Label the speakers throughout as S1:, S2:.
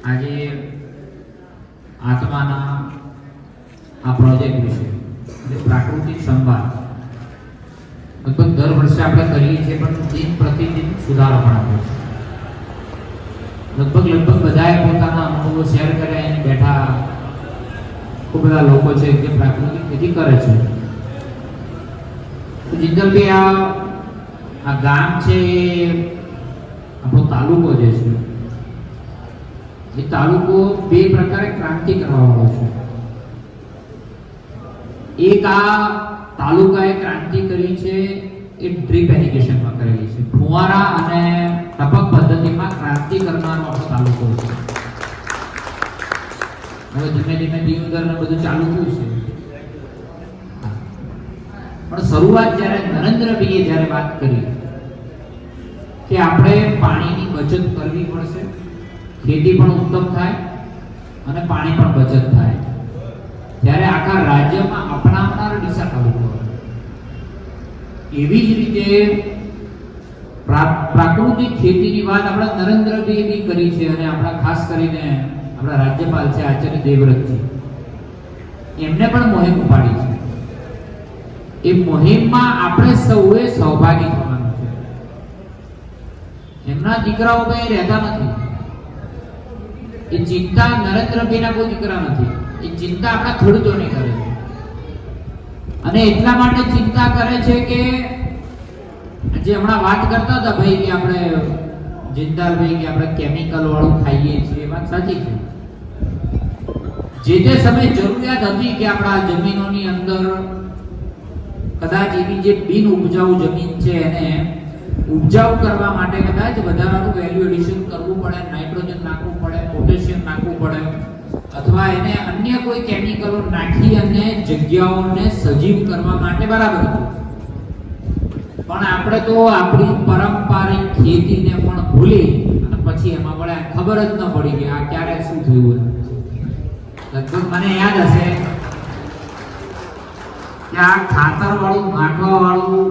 S1: આજે આત્માના આ પ્રોજેક્ટ વિશે એટલે પ્રાકૃતિક સંભાળ લગભગ દર વર્ષે આપણે કરીએ છીએ, પણ દિન પ્રતિદિન સુધારો પણ આવે છે. લગભગ બધાએ પોતાના અનુભવો શેર કર્યા. અહીં બેઠા ખૂબ બધા લોકો છે જે પ્રાકૃતિક ખેતી કરે છે. તો જિંદલભાઈ આ ગામ છે આપણો તાલુકો જે છે એ તાલુકો બે પ્રકારે ક્રાંતિ કરવાનો છે. એક આ તાલુકાએ ક્રાંતિ કરી છે એ ડ્રીપ ઇરિગેશનમાં કરેલી છે. ફુવારા અને ટપક પદ્ધતિમાં ક્રાંતિ કરનારો આપણો તાલુકો છે. હવે ધીમે ધીમે દીવદર ને બધું ચાલુ થયું છે. પણ શરૂઆત જ્યારે નરેન્દ્રભાઈએ જ્યારે વાત કરી કે આપણે પાણીની બચત કરવી પડશે, ખેતી પણ ઉત્તમ થાય અને પાણી પણ બચત થાય, ત્યારે આખા રાજ્યમાં અપનાવનાર ડીસા તાલુકો. એવી જ રીતે પ્રાકૃતિક ખેતીની વાત આપણા નરેન્દ્રભાઈએ બી કરી છે અને આપણા ખાસ કરીને આપણા રાજ્યપાલ છે આચાર્ય દેવવ્રતજી, એમને પણ મુહિમ ઉપાડી છે. એ મુહિમમાં આપણે સૌએ સહભાગી થવાનું છે. એમના દીકરાઓ કઈ રહેતા નથી. એ ચિંતા નરેન્દ્રભાઈના કોઈ દીકરા નથી. એ ચિંતા આપણા ખેડૂતોની કરે છે. અને એટલા માટે ચિંતા કરે છે કે જે હમણાં વાત કરતા હતા ભાઈ કે આપણે જિંદાલભાઈ કે આપણે કેમિકલ વાળું ખાઈએ છીએ, એ વાત સાચી છે. જે તે સમયે જરૂરિયાત હતી કે આપણા જમીનોની અંદર કદાચ એવી જે બિન ઉપજાઉ જમીન છે એને ઉપજાઉ કરવા માટે કદાચ વધારાનું વેલ્યુ એડિશન કરવું પડે, નાઇટ્રોજન નાખવું પડે, પોટેશિયમ નાખવું પડે, અથવા એને અન્ય કોઈ કેમિકલો નાખી અને જગ્યાઓને સજીવ કરવા માટે બરાબર હતું. પણ આપણે તો આપણી પારંપરિક ખેતીને પણ ભૂલી અને પછી એમાં વળે ખબર જ ન પડી કે આ ક્યારે શું થયું. લગભગ મને યાદ હશે કે આ ખાતર વાળું નાખવા વાળું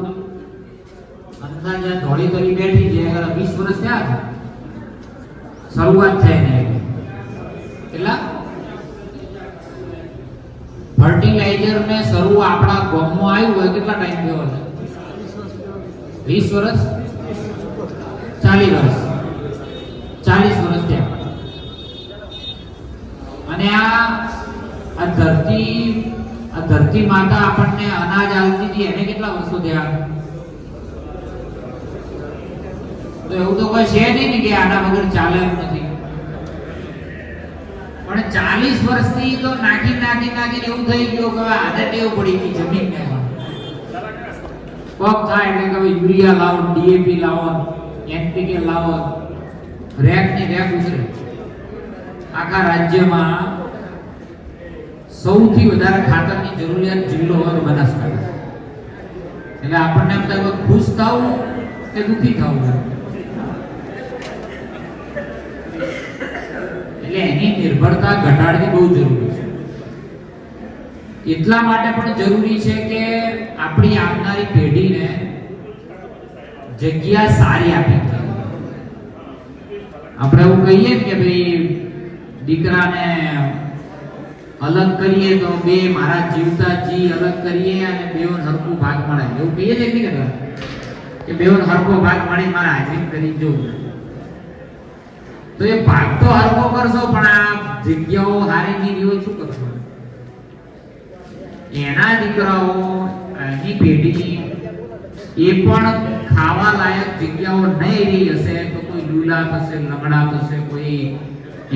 S1: અંદાજે ધોળી કરી બેઠી છે 20 વર્ષ થયા છે શરૂઆત થઈ ને. કેટલા ફર્ટિલાઇઝર ને શરૂ આપણા ગામમાં આવ્યું હોય કેટલા ટાઈમ થયો છે? 20 વર્ષ, 40 વર્ષ, 40 વર્ષ થયા. અને આ ધરતી માતા આપણને અનાજ આપતી હતી એને કેટલા વર્ષો થયા? તો એવું તો કોઈ છે નહીં ને કે આના વગર ચાલે એમ નથી. પણ 40 વર્ષથી તો નાખી એવું થઈ ગયું કે આને ટેવ પડી ગઈ જમીનને. કોક થાય એટલે કે યુરિયા લાવો, ડીએપી લાવો, એનપીકે લાવો, રેક ની રેક ઉતરે. આખા રાજ્યમાં સૌથી વધારે ખાતરની જરૂરિયાત જિલ્લો હોય તો બનાસકાંઠા. એટલે આપણને એમ થાય ખુશ થવું કે દુઃખી થવું. એટલે એની નિર્ભરતા ઘટાડવી બહુ જરૂરી છે. એટલા માટે પણ જરૂરી છે કે આપણી આવનારી પેઢીને જગ્યા સારી આપી છે. આપણે એવું કહીએ કે ભાઈ દીકરાને અલગ કરીએ તો બે મારા જીવતા જી અલગ કરીએ અને બેઓને હરખો ભાગ મળે, એવું કહીએ છે કે નહીં કે બેઓને હરખો ભાગ મળી મારા હાજરી કરી જોઉં. તો એ ભાગ તો હરખો કરશો પણ આ જગ્યાઓ હારી ની રહ્યો શું કરશો? એના દીકરાઓ એની પેઢી એ પણ ખાવા લાયક જગ્યાઓ નહીં રહી હશે તો કોઈ લૂલા થશે, લંગડા થશે, કોઈ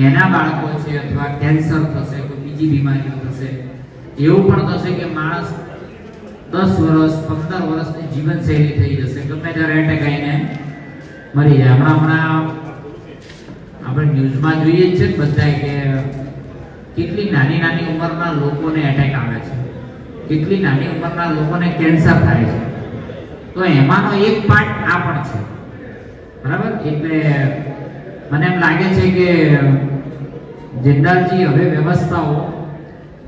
S1: એના બાળકો છે અથવા કેન્સર થશે, કોઈ બીજી બીમારીઓ થશે. એવું પણ થશે કે માણસ 10 વર્ષ 15 વર્ષની જીવનશૈલી થઈ જશે, ગમે ત્યારે એટેક આવીને મરી જાય. હમણાં આપણે ન્યૂઝમાં જોઈએ જ છે બધાય કે કેટલી નાની ઉંમરના લોકોને એટેક આવે છે, કેટલી નાની ઉંમરના લોકોને કેન્સર થાય છે. તો એમાંનો એક પાર્ટ આ પણ છે, બરાબર. એટલે મને એમ લાગે છે કે જિંદાલજી હવે વ્યવસ્થાઓ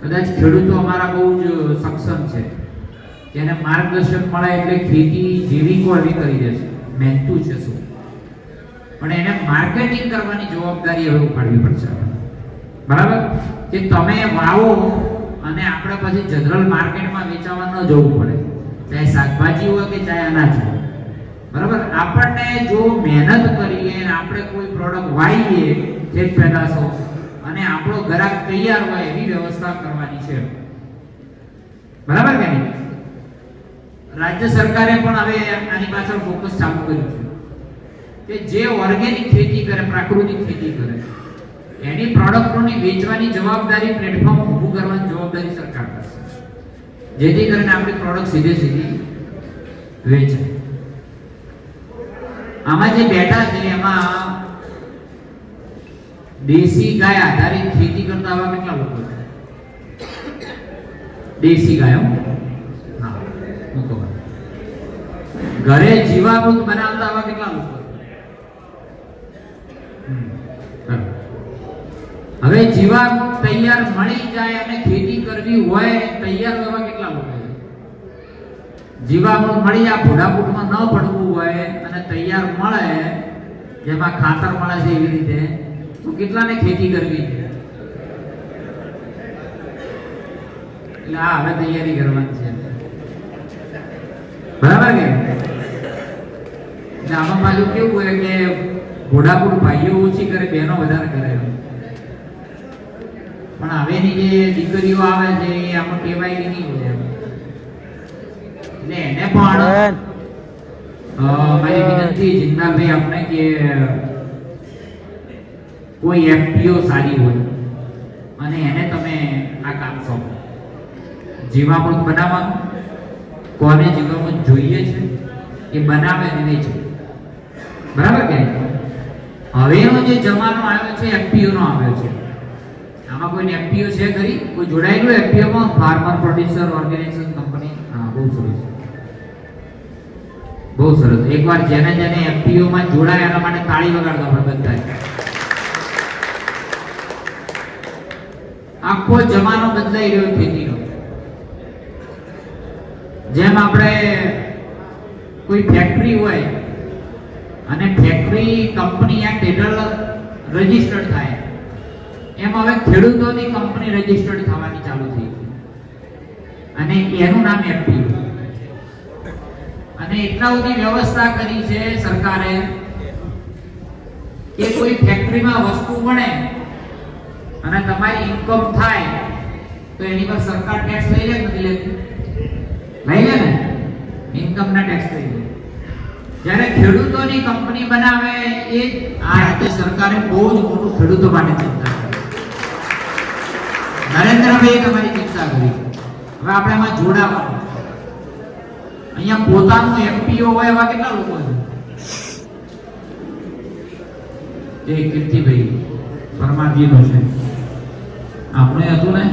S1: કદાચ ખેડૂતો અમારા બહુ જ સક્ષમ છે, એને માર્ગદર્શન મળે એટલે ખેતી જેવી કોઈ એવી કરી દેશે. મહેનતું છે શું, પણ એને માર્કેટિંગ કરવાની જવાબદારી હવે ઉપાડવી પડશે. બરાબર? કે તમે વાવો અને આપણે પછી જનરલ માર્કેટમાં વેચાવા ન જવું પડે, ચાહે શાકભાજી હોય કે ચાહે અનાજ હોય. બરાબર? આપણને જો મહેનત કરીએ અને આપણે કોઈ પ્રોડક્ટ વાવીએ ખેત પેદાશો અને આપણો ગ્રાહક તૈયાર હોય એવી વ્યવસ્થા કરવાની છે. બરાબર કે નહીં? રાજ્ય સરકારે પણ હવે આની પાછળ ફોકસ ચાલુ કર્યું છે કે જે ઓર્ગેનિક ખેતી કરે, પ્રાકૃતિક ખેતી કરે, એની પ્રોડક્ટોની વેચવાની જવાબદારી, પ્લેટફોર્મ ઊભું કરવાની જવાબદારી સરકાર કરશે, જેથી કરીને આપણી પ્રોડક્ટ સીધી વેચાય. આમાં જે બેઠા છે એમાં દેશી ગાય આધારિત ખેતી કરતા આવા કેટલા લોકો છે? દેશી ગાયો, હા, મૂકો. ઘરે જીવામૃત બનાવતા આવા કેટલા લોકો? હવે જીવામૃત તૈયાર મળી જાય અને ખેતી કરવી હોય તૈયાર એવા કેટલા લોકો છે? જીવામૃત મળી જાય, ભોડાફૂટમાં ન પડવું હોય અને તૈયાર મળે, જેમાં ખાતર મળે છે એવી રીતે, તો કેટલાને ખેતી કરવી છે? એટલે આ હવે તૈયારી કરવાની છે. બરાબર કે? એટલે આમાં પાછું કેવું હોય કે ઘોડાપૂર ભાઈઓ ઓછી કરે, બહેનો વધારે કરે. પણ હવેની જે દીકરીઓ આવે છે એ આમાં ટેવાયેલી નહીં હોય. એટલે એને પણ મારી વિનંતી જિંદાભાઈ આપણે કે કોઈ એફપીઓ સારી હોય અને એને તમે આ કામ સોંપો. જીવામૃત બનાવવાનું, કોને જીવામૃત જોઈએ છે એ બનાવે અને વેચે. બરાબર કે? હવેનો જે જમાનો આવ્યો છે એફપીઓ નો આવ્યો છે. આમાં કોઈ એફપીઓ છે ખરી? કોઈ જોડાયેલું એફપીઓ માં? Farmer producer organization company. હા, બહુ સરસ, બહુ સરસ. એકવાર જેને એફપીઓ માં જોડાય એના માટે તાળી વગાડતો આપણે બધા. આખો જમાનો બદલાઈ રહ્યો ખેતીનો. જેમ આપણે કોઈ ફેક્ટરી હોય અને ફેક્ટરી કંપની આ ટેડલ રજીસ્ટર્ડ થાય, એમ હવે ખેડૂતોની કંપની રજીસ્ટર્ડ થવાની ચાલુ થઈ છે અને એનું નામ એફપીઓ. અને એટલા બધી વ્યવસ્થા કરી છે સરકારે કે કોઈ ફેક્ટરીમાં વસ્તુ બને અને તમારી ઇન્કમ થાય તો એની પર સરકાર ટેક્સ લઈ લે કે નથી લેતી? લઈ લે ને, ઇન્કમના ટેક્સ લઈ લે. જ્યારે ખેડૂતોની કંપની બનાવે એ આ રાજ્ય સરકારે બહુ જ મોટું ખેડૂતો માટે ચિંતા કરી. નરેન્દ્રભાઈએ તમારી ચિંતા કરી. હવે આપણે એમાં જોડાવાનું. અહીંયા પોતાનું એફપીઓ હોય એવા કેટલા લોકો છે? એ કીર્તિભાઈ પરમારજી નો છે, આપણે હતું ને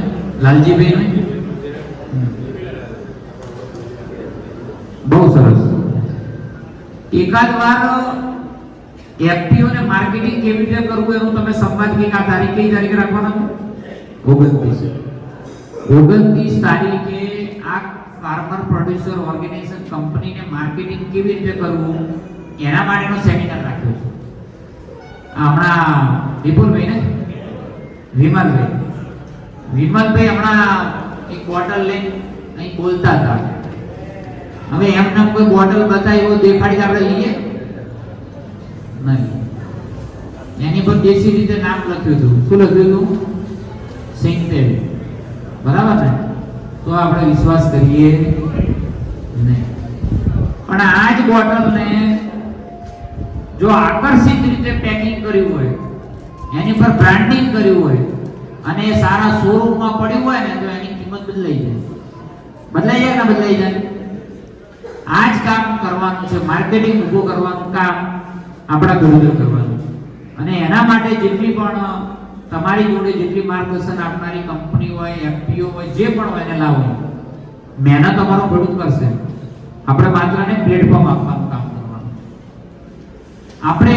S1: લાલજીભાઈ નું. બહુ સરસ. એકાદ વાર એફપીઓ ને માર્કેટિંગ કેવી રીતે કરવું એનું તમે સંવાદ કઈ આ તારીખ કઈ તારીખે રાખવાના? 29 તારીખે આ ફાર્મર પ્રોડ્યુસર ઓર્ગેનાઇઝેશન કંપનીને માર્કેટિંગ કેવી રીતે કરવું એના માટેનો સેમિનાર રાખ્યો છે. હમણાં વિપુલભાઈ ને વિમલભાઈ હમણાં એક બોટલ લઈને અહીં બોલતા હતા. હવે એમને કોઈ બોટલ બતાવી દેખાડી આપણે લઈએ નહીં. એની પર દેશી રીતે નામ લખ્યું હતું. શું લખ્યું હતું? સિંગતેલ. બરાબર ને? તો આપણે વિશ્વાસ કરીએ નહીં. પણ આ જ બોટલને જો આકર્ષિત રીતે પેકિંગ કર્યું હોય, એની પર બ્રાન્ડિંગ કર્યું હોય અને એ સારા શોરૂમમાં પડ્યું હોય ને તો એની કિંમત બદલાઈ જાય. બદલાઈ જાય ને? બદલાઈ જાય. આ જ કામ કરવાનું છે. માર્કેટિંગ ઊભું કરવાનું કામ આપણા ખેડૂતો કરવાનું છે. અને એના માટે જેટલી પણ તમારી જોડે જેટલી માર્ગદર્શન આપનારી કંપની હોય, એફપીઓ હોય, જે પણ હોય એને લાવો. મહેનત અમારો ખેડૂત કરશે. આપણે માત્ર ને પ્લેટફોર્મ આપવાનું કામ કરવાનું. આપણે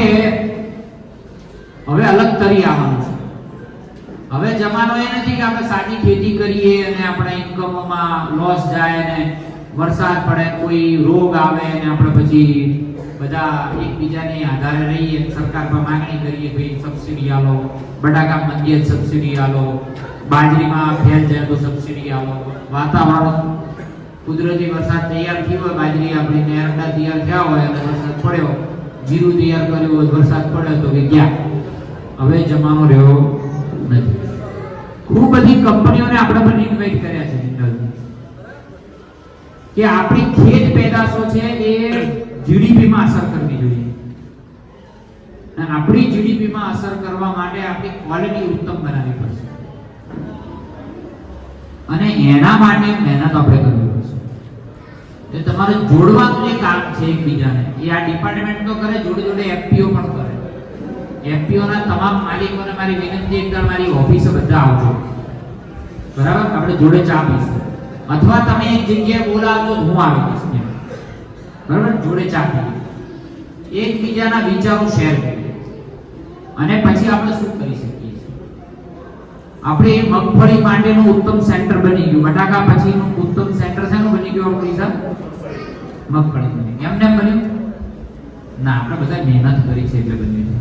S1: હવે અલગ તરી આવવાનું છે. હવે જમાનો એ નથી કે આપણે સાદી ખેતી કરીએ અને આપણા ઇન્કમમાં લોસ જાય ને વરસાદ પડે, કોઈ રોગ આવે ને આપણે પછી બધા એકબીજાને આધારે રહીએ, સરકાર પર માંગણી કરીએ ભાઈ સબસિડી આલો, બટાકા મંદિર સબસિડી આલો, બાજરીમાં ફેલ જાય તો સબસિડી આલો, વાતાવરણ કુદરતી વરસાદ તૈયાર થયો હોય, બાજરી આપણી એરંડા તૈયાર થયા હોય અને વરસાદ પડ્યો, જીરું તૈયાર કર્યું હોય, વરસાદ પડ્યો તો કે ગયા, હવે જમાનો રહ્યો નથી. ખૂબ બધી કંપનીઓને આપણે પણ ઇન્વાઇટ કર્યા છે જનરલી કે આપણી ખેત પેદાશો છે એ જીડીપી માં અસર કરવી જોઈએ, અને આપણી જીડીપી માં અસર કરવા માટે આપણી ક્વોલિટી ઉત્તમ બનાવવી પડશે, અને એના માટે મહેનત આપણે કરવી પડશે. એ તમારે જોડવાનું જે કામ છે એકબીજાને, એ આ ડિપાર્ટમેન્ટ તો કરે, જોડે જોડે એફપીઓ પણ કરે. એફપીઓ ના તમામ માલિકોને મારી વિનંતી, એકદમ મારી ઓફિસે બધા આવજો, બરાબર? આપણે જોડે ચા પીશું, અથવા તમે એક જગ્યાએ બોલાવજો, હું આવી જઈશ, બરાબર? જોડે ચા પીએ, એકબીજાના વિચારો શેર કરીએ, અને પછી આપણે શું કરી શકીએ છીએ. આપણે મગફળી માટેનું ઉત્તમ સેન્ટર બની ગયું, બટાકા પછીનું ઉત્તમ સેન્ટર શેનું બની ગયું? આપણી સાહેબ મગફળી બની ગયું. એમને બન્યું ના, આપણે બધા મહેનત કરી છે એટલે બન્યું.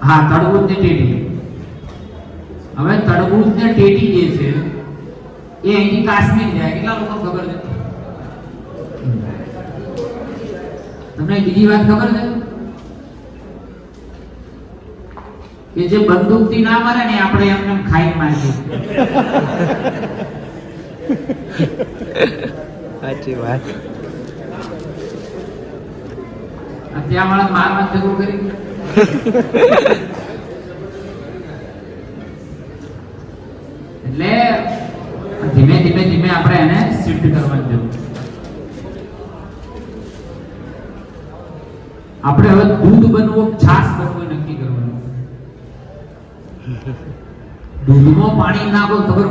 S1: હા, તરબૂચ ને ટેટી. હવે તરબૂચ ને ટેટી જે છે એ અહીંથી કાશ્મીર જાય, કેટલા લોકો ખબર છે? તમને બીજી વાત ખબર છે કે જે બંદૂકથી ના મારે ને આપણે એમને ખાઈ મારીએ.
S2: સાચી વાત.
S1: ત્યાં વાળા મારવા જરૂર કરી એટલે ધીમે ધીમે ધીમે આપણે એને શિફ્ટ કરવાની જરૂર. આપણે હવે દૂધ બનવું, છાશ બનવું નક્કી કરવાનું. દૂધમાં પાણી નાખો ખબર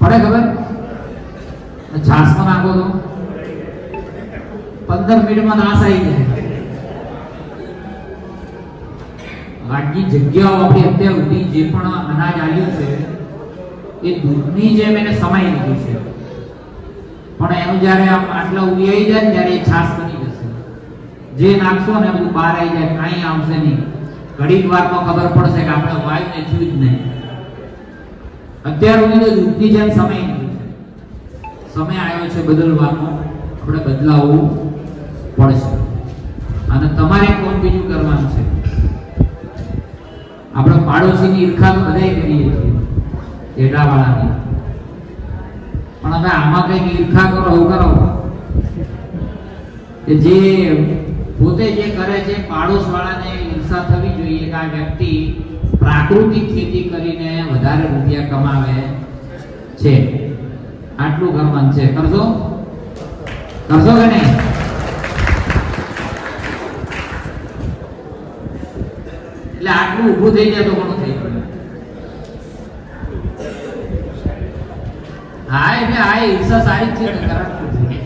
S1: પડે? ખબર? છાશમાં નાખો તો 15 મિનિટમાં નાશ આવી જાય. આટલી જગ્યાઓ આપણી અત્યાર સુધી જે પણ અનાજ આવ્યું છે એ દૂધની જેમ એને સમાઈ લીધું છે, પણ એનું જ્યારે આમ આટલા ઉડી આવી જાય ને ત્યારે એ છાશ બની જશે. જે નાખશો ને બધું બહાર આવી જાય, કાંઈ આવશે નહીં. ઘડીક વારમાં ખબર પડશે કે આપણે વાયુ ને થયું જ નહીં. અત્યાર સુધી તો દૂધની જેમ સમાઈ લીધું છે. સમય આવ્યો છે બદલવાનો, આપણે બદલાવવું પડશે. અને તમારે કોણ બીજું કરવાનું છે? આપણે પાડોશીની ઈર્ખા તો બધાય કરીએ છીએ, એડાવાળાની, પણ હવે આમાં કઈક ઈર્ખા કરો, એવું કરો કે જે પોતે જે કરે છે પાડોશવાળાને ઈર્ષા થવી જોઈએ કે આ વ્યક્તિ પ્રાકૃતિક ખેતી કરીને વધારે રૂપિયા કમાવે છે, આટલું કરવાનું છે. કરશો કે નહીં? એટલે આટલું ઊભું થઈ જાય તો ઘણું થઈ ગયું. હા, એટલે આ ઈર્ષા સારી છે ને, ખરાબ નથી.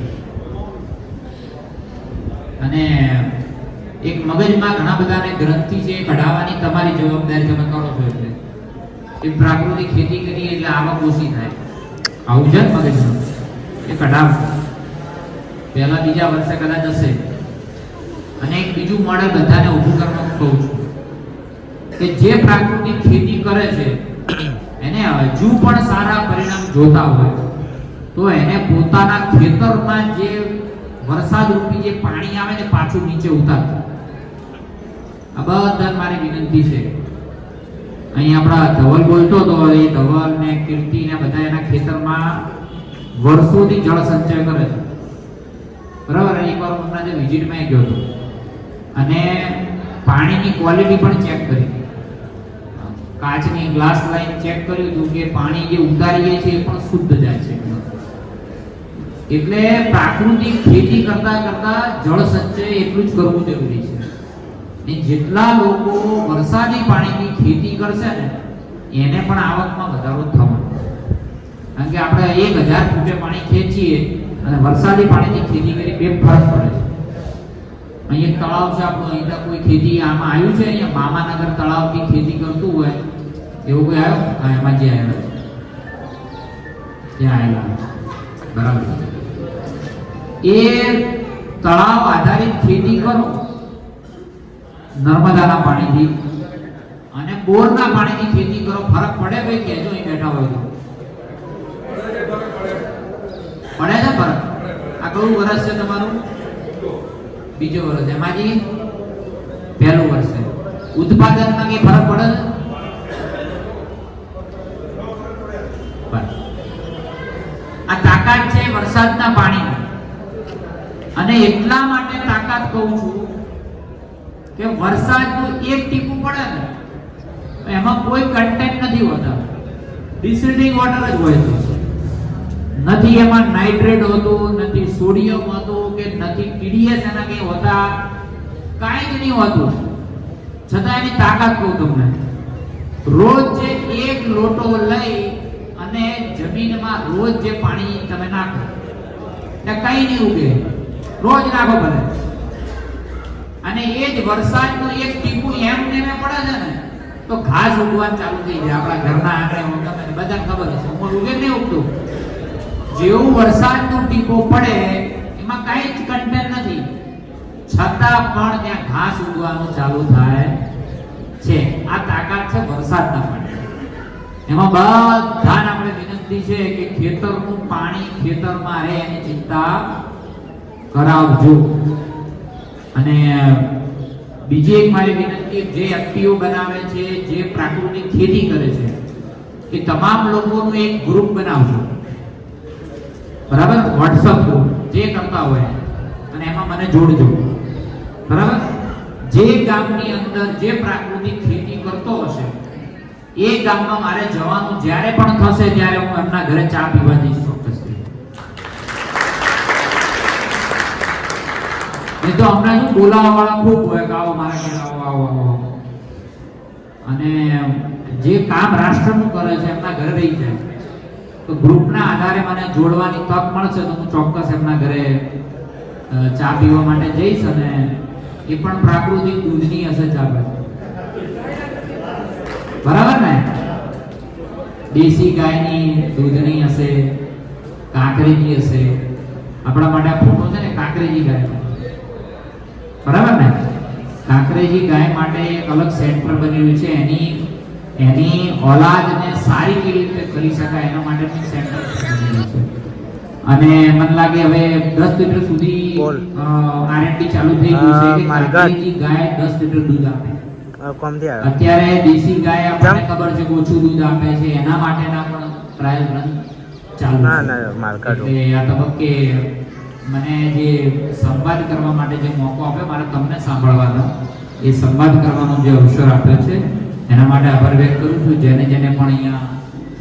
S1: અને એક મગજમાં ઘણા બધાને ગ્રંથિ છે કઢાવવાની તમારી જવાબદારી તમે કરો છો. એટલે એ પ્રાકૃતિક ખેતી કરી એટલે આવક ઓછી થાય, આવું છે મગજમાં, એ કઢાવ. પહેલા બીજા વર્ષે કદાચ હશે. અને એક બીજું મોડેલ બધાને ઊભું કરવાનું કહું છું કે જે પ્રાકૃતિક ખેતી કરે છે એને હજુ પણ સારા પરિણામ જોતા હોય તો એને પોતાના ખેતરમાં જે વરસાદ રૂપી જે પાણી આવે ને પાછું નીચે ઉતારવું. આ બધા મારી વિનંતી છે. અહીં આપણા ધવલ બોલતો હતો, એ ધવલ ને કીર્તિ ને બધા એના ખેતરમાં વર્ષોથી જળ સંચય કરે છે, બરાબર? એકવાર હમણાં જે વિઝિટમાં ગયો હતો અને પાણીની ક્વોલિટી પણ ચેક કરી, કાચની ગ્લાસ લાઈન ચેક કર્યું હતું કે પાણી જે ઉતારીએ છીએ એ પણ શુદ્ધ જાય છે. એટલે પ્રાકૃતિક ખેતી કરતા કરતા જળ સંચય એટલું જ કરવું જરૂરી છે. ને જેટલા લોકો વરસાદી પાણીની ખેતી કરશે ને એને પણ આવકમાં વધારો થવાનો. કારણ કે આપણે 1000 ફૂટે પાણી ખેંચીએ અને વરસાદી પાણીની ખેતી કરી બે ફરક પડે છે. અહીં એક તળાવ છે આપણું, અહીં કોઈ ખેતી આમાં આવ્યું છે? અહીંયા મામાનગર તળાવની ખેતી કરતું હોય એવું કોઈ આવ્યું? હા, એમાં જે આવ્યો છે ત્યાં આવેલા, બરાબર. એ તળાવ આધારિત ખેતી કરો નર્મદાના પાણીથી અને બોરના પાણીથી ખેતી કરો, ફરક પડે ભાઈ? કહેજો અહીં બેઠા હોય તો. પડે છે ફરક? આ કયું વર્ષ છે તમારું? બીજો વર્ષ. એમાંથી પહેલું વર્ષ છે. ઉત્પાદનમાં કઈ ફરક પડે છે? આ તાકાત છે વરસાદના પાણી, અને એટલા માટે તાકાત કહું છું કે વરસાદનું એક ટીપું પડે ને એમાં કોઈ કન્ટેન્ટ નથી હોતા, ડિસિલ્ટિંગ વોટર જ હોય છે. નથી એમાં નાઇટ્રેટ હોતું, નથી સોડિયમ હોતું, કે નથી ટીડીએસ એના કઈ હોતા, કાંઈ જ નહીં હોતું. છતાં એની તાકાત કહું તમને. રોજ જે એક લોટો લઈ અને જમીનમાં રોજ જે પાણી તમે નાખો એટલે કઈ નહીં ઉગે, રોજ નાખો ભલે, અને એ જ વરસાદનું એક ટીપું એમ નેમે પડે છે ને તો ઘાસ ઉગવાનું ચાલુ થઈ જાય. આપણા ઘરના આંગણે બધાને ખબર છે ઉમર ઉગે નહીં ઉગતું. જેવું વરસાદનું ટીપું પડે એમાં કઈ જ કન્ટેન્ટ નથી, છતાં પણ ત્યાં ઘાસ ઉગવાનું ચાલુ થાય છે. આ તાકાત છે વરસાદના પાણી. એમાં બધાને આપણે વિનંતી છે કે ખેતરનું પાણી ખેતરમાં રહે એની ચિંતા કરાવજો. અને બીજી એક મારી વિનંતી, જે એફપીઓ બનાવે છે, જે પ્રાકૃતિક ખેતી કરે છે, એ તમામ લોકોનું એક ગ્રુપ બનાવજો, બરાબર? વોટ્સઅપ ગ્રુપ જે કરતા હોય અને એમાં મને જોડજો, બરાબર? જે ગામની અંદર જે પ્રાકૃતિક ખેતી કરતો હશે એ ગામમાં મારે જવાનું જ્યારે પણ થશે ત્યારે હું એમના ઘરે ચા પીવા જઈશ ચોક્કસથી. એ તો હમણાં શું બોલાવવા વાળા ખૂબ હોય કે આવો મારા ઘરે આવો આવો આવો, અને જે કામ રાષ્ટ્રનું કરે છે એમના ઘરે રહી જાય. તો ગ્રુપના આધારે મને જોડવાની તક મળશે તો હું ચોક્કસ એમના ઘરે ચા પીવા માટે જઈશ. અને એ પણ પ્રાકૃતિક દૂધની હશે ચા, બરાબર ને? દેશી ગાયની દૂધની હશે, કાંકરેજી હશે. આપણા માટે આ ફોટો છે ને કાંકરેજી ગાય, બરાબર ને? કાંકરેજી ગાય માટે એક અલગ સેન્ટર બન્યું છે. એની ઓલાદને સારી કેવી રીતે કરી શકાય એના માટે સેન્ટર બન્યું છે. અને મને લાગે હવે 10 લીટર સુધી આરએનડી ચાલુ થઈ ગયું છે કે કાંકરેજી ગાય 10 લીટર દૂધ આપે. અત્યારે દેશી ગાય આપણને ખબર છે કે ઓછું દૂધ આપે છે, એના માટેના પણ ટ્રાયલ રન ચાલુ છે. એટલે આ તબક્કે મને જે સંવાદ કરવા માટે જે મોકો આપ્યો, મારે તમને સાંભળવાનો, એ સંવાદ કરવાનો જે અવસર આપ્યો છે એના માટે આભાર વ્યક્ત કરું છું. જેને જેને પણ અહીંયા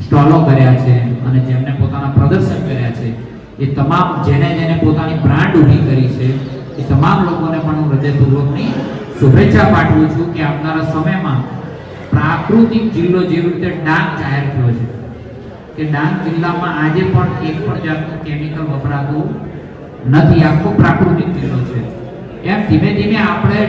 S1: સ્ટોલો કર્યા છે અને જેમને પોતાના પ્રદર્શન કર્યા છે, એ તમામ જેને જેને પોતાની બ્રાન્ડ ઊભી કરી છે, એ તમામ લોકોને પણ હું હૃદયપૂર્વકની શુભેચ્છા પાઠવું છું કે આવનારા સમયમાં પ્રાકૃતિક જિલ્લો જેવી રીતે ડાંગ જાહેર થયો છે કે ડાંગ જિલ્લામાં આજે પણ એક પણ જાતનું કેમિકલ વપરાતું નથી, આખો પ્રાકૃતિક જિલ્લો છે. એમ ધીમે ધીમે આપણે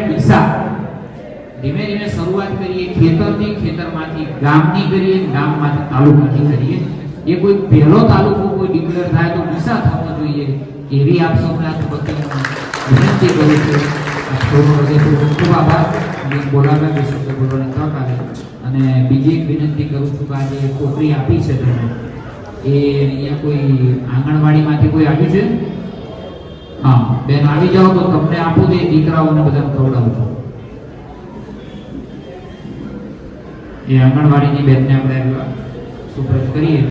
S1: ધીમે ધીમે શરૂઆત કરીએ, ખેતરથી, ખેતરમાંથી ગામની કરીએ, ગામમાંથી તાલુકાની કરીએ. એ કોઈ પહેલો તાલુકો કોઈ ડિક્લેર થાય તો ડીસા થવો જોઈએ, એવી આપ સૌને આ તબક્કે વિનંતી કરું છું. ખૂબ આભાર બોલાવ્યા, બે શબ્દ બોલવાની તક આવે. અને બીજી એક વિનંતી કરું છું કે આજે છોકરી આપી છે તમે, એ અહીંયા કોઈ આંગણવાડીમાંથી કોઈ આવ્યું છે? હા બેન, આવી જાઓ તો તમને આપું તો એ દીકરાઓને બધાને ખવડાવજો. એ આંગણવાડીની બેનને આપણે સુપ્રત કરીએ.